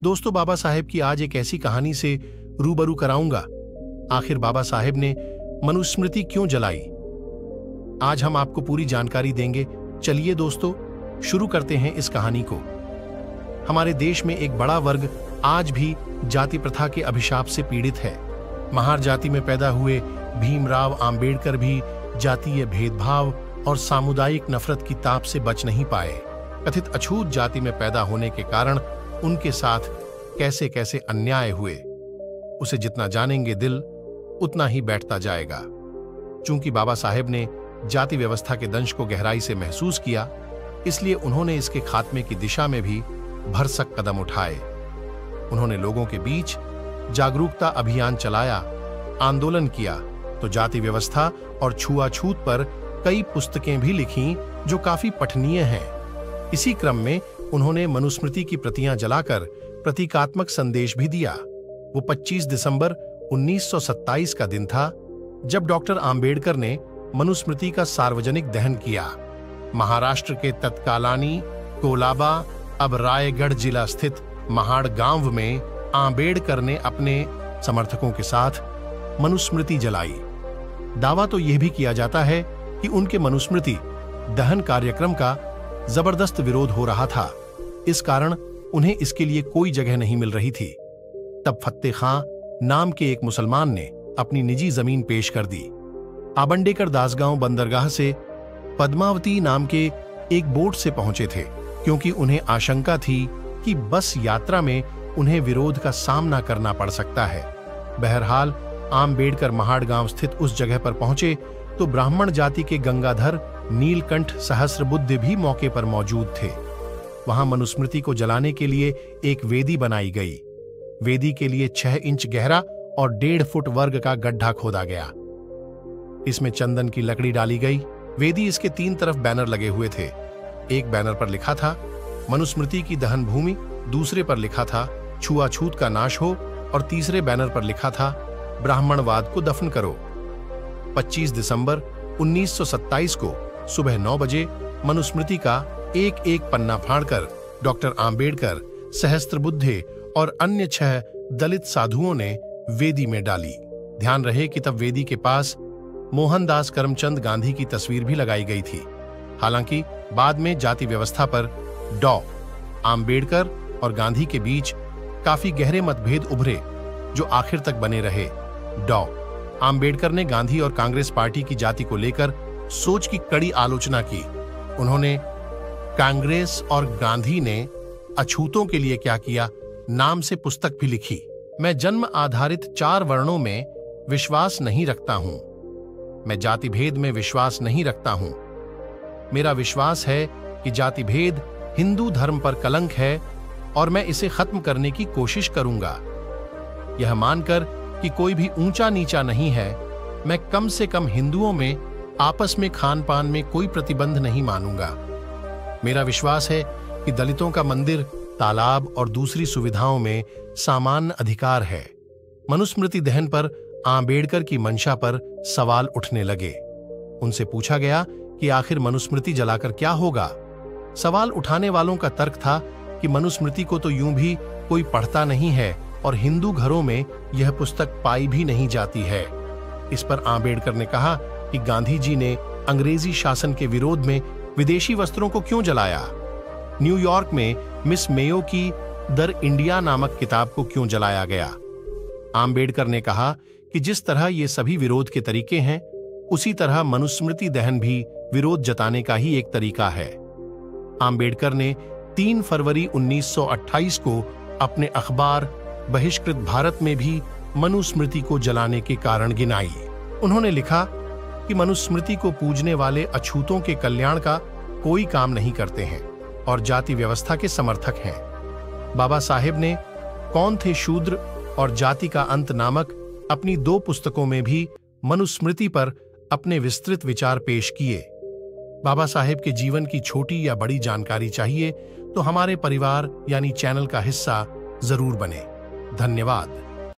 दोस्तों, बाबा साहेब की आज एक ऐसी कहानी से रूबरू कराऊंगा। आखिर बाबा साहेब ने मनुस्मृति क्यों जलाई? आज हम आपको पूरी जानकारी देंगे। चलिए दोस्तों, शुरू करते हैं इस कहानी को। हमारे देश में एक बड़ा वर्ग आज भी जाति प्रथा के अभिशाप से पीड़ित है। महार जाति में पैदा हुए भीमराव आंबेडकर भी जातीय भेदभाव और सामुदायिक नफरत की ताप से बच नहीं पाए। कथित अछूत जाति में पैदा होने के कारण उनके साथ कैसे कैसे अन्याय हुए, उसे जितना जानेंगे दिल उतना ही बैठता जाएगा। चूंकि बाबा साहेब ने जाति व्यवस्था के दंश को गहराई से महसूस किया, इसलिए उन्होंने इसके खात्मे की दिशा में भी भरसक कदम उठाए। उन्होंने लोगों के बीच जागरूकता अभियान चलाया, आंदोलन किया, तो जाति व्यवस्था और छुआछूत पर कई पुस्तकें भी लिखीं जो काफी पठनीय हैं। इसी क्रम में उन्होंने मनुस्मृति की प्रतियां जलाकर प्रतीकात्मक संदेश भी दिया। वो 25 दिसंबर 1927 का दिन था जब डॉक्टर आंबेडकर ने मनुस्मृति का सार्वजनिक दहन किया। महाराष्ट्र के तत्कालीन कोलाबा, अब रायगढ़ जिला स्थित महाड़ गांव में आंबेडकर ने अपने समर्थकों के साथ मनुस्मृति जलाई। दावा तो यह भी किया जाता है कि उनके मनुस्मृति दहन कार्यक्रम का जबरदस्त विरोध हो रहा था। इस कारण उन्हें इसके लिए कोई जगह नहीं मिल रही थी। तब फत्ते खां नाम के एक मुसलमान ने अपनी निजी जमीन पेश कर दी। आबंडेकर दासगांव बंदरगाह से पद्मावती नाम के एक बोट से पहुंचे थे, क्योंकि उन्हें आशंका थी कि बस यात्रा में उन्हें विरोध का सामना करना पड़ सकता है। बहरहाल आंबेडकर महाड़ गांव स्थित उस जगह पर पहुंचे तो ब्राह्मण जाति के गंगाधर नीलकंठ सहस्त्रबुद्धे भी मौके पर मौजूद थे। वहां मनुस्मृति को जलाने के लिए एक वेदी बनाई गई। वेदी के लिए 6 इंच गहरा और 1.5 फुट वर्ग का गड्ढा खोदा गया। इसमें चंदन की लकड़ी डाली गई। वेदी इसके 3 तरफ बैनर लगे हुए थे। एक बैनर पर लिखा था मनुस्मृति की दहन भूमि, दूसरे पर लिखा था छुआछूत का नाश हो और तीसरे बैनर पर लिखा था ब्राह्मणवाद को दफन करो। 25 दिसंबर 1927 को सुबह 9 बजे मनुस्मृति का एक एक पन्ना फाड़कर डॉक्टर आंबेडकर, सहस्त्रबुद्धे और अन्य 6 दलित साधुओं ने वेदी में डाली। ध्यान रहे कि तब वेदी के पास मोहनदास करमचंद गांधी की तस्वीर भी लगाई गई थी। हालांकि बाद में जाति व्यवस्था पर डॉ. आंबेडकर और गांधी के बीच काफी गहरे मतभेद उभरे, जो आखिर तक बने रहे। डॉ. आंबेडकर ने गांधी और कांग्रेस पार्टी की जाति को लेकर सोच की कड़ी आलोचना की। उन्होंने कांग्रेस और गांधी ने अछूतों के लिए क्या किया नाम से पुस्तक भी लिखी। मैं जन्म आधारित 4 वर्णों में विश्वास नहीं रखता हूं। मैं जाति भेद में विश्वास नहीं रखता हूं। मेरा विश्वास है कि जाति भेद हिंदू धर्म पर कलंक है और मैं इसे खत्म करने की कोशिश करूंगा। यह मानकर कि कोई भी ऊंचा नीचा नहीं है, मैं कम से कम हिंदुओं में आपस में खान पान में कोई प्रतिबंध नहीं मानूंगा। मेरा विश्वास है कि दलितों का मंदिर, तालाब और दूसरी सुविधाओं में सामान्य अधिकार है। मनुस्मृति दहन पर आंबेडकर की मंशा पर सवाल उठने लगे। उनसे पूछा गया कि आखिर मनुस्मृति जलाकर क्या होगा। सवाल उठाने वालों का तर्क था कि मनुस्मृति को तो यूं भी कोई पढ़ता नहीं है और हिंदू घरों में यह पुस्तक पाई भी नहीं जाती है। इस पर आंबेडकर ने कहा कि गांधी जी ने अंग्रेजी शासन के विरोध में विदेशी वस्त्रों को क्यों जलाया? न्यूयॉर्क में मिस मेयो की दर इंडिया नामक किताब को क्यों जलाया गया? आंबेडकर ने कहा कि जिस तरह ये सभी विरोध के तरीके हैं, उसी तरह मनुस्मृति दहन भी विरोध जताने का ही एक तरीका है। आंबेडकर ने 3 फरवरी 1928 को अपने अखबार बहिष्कृत भारत में भी मनुस्मृति को जलाने के कारण गिनाई। उन्होंने लिखा कि मनुस्मृति को पूजने वाले अछूतों के कल्याण का कोई काम नहीं करते हैं और जाति व्यवस्था के समर्थक हैं। बाबा साहेब ने कौन थे शूद्र और जाति का अंत नामक अपनी 2 पुस्तकों में भी मनुस्मृति पर अपने विस्तृत विचार पेश किए। बाबा साहेब के जीवन की छोटी या बड़ी जानकारी चाहिए तो हमारे परिवार यानी चैनल का हिस्सा जरूर बने। धन्यवाद।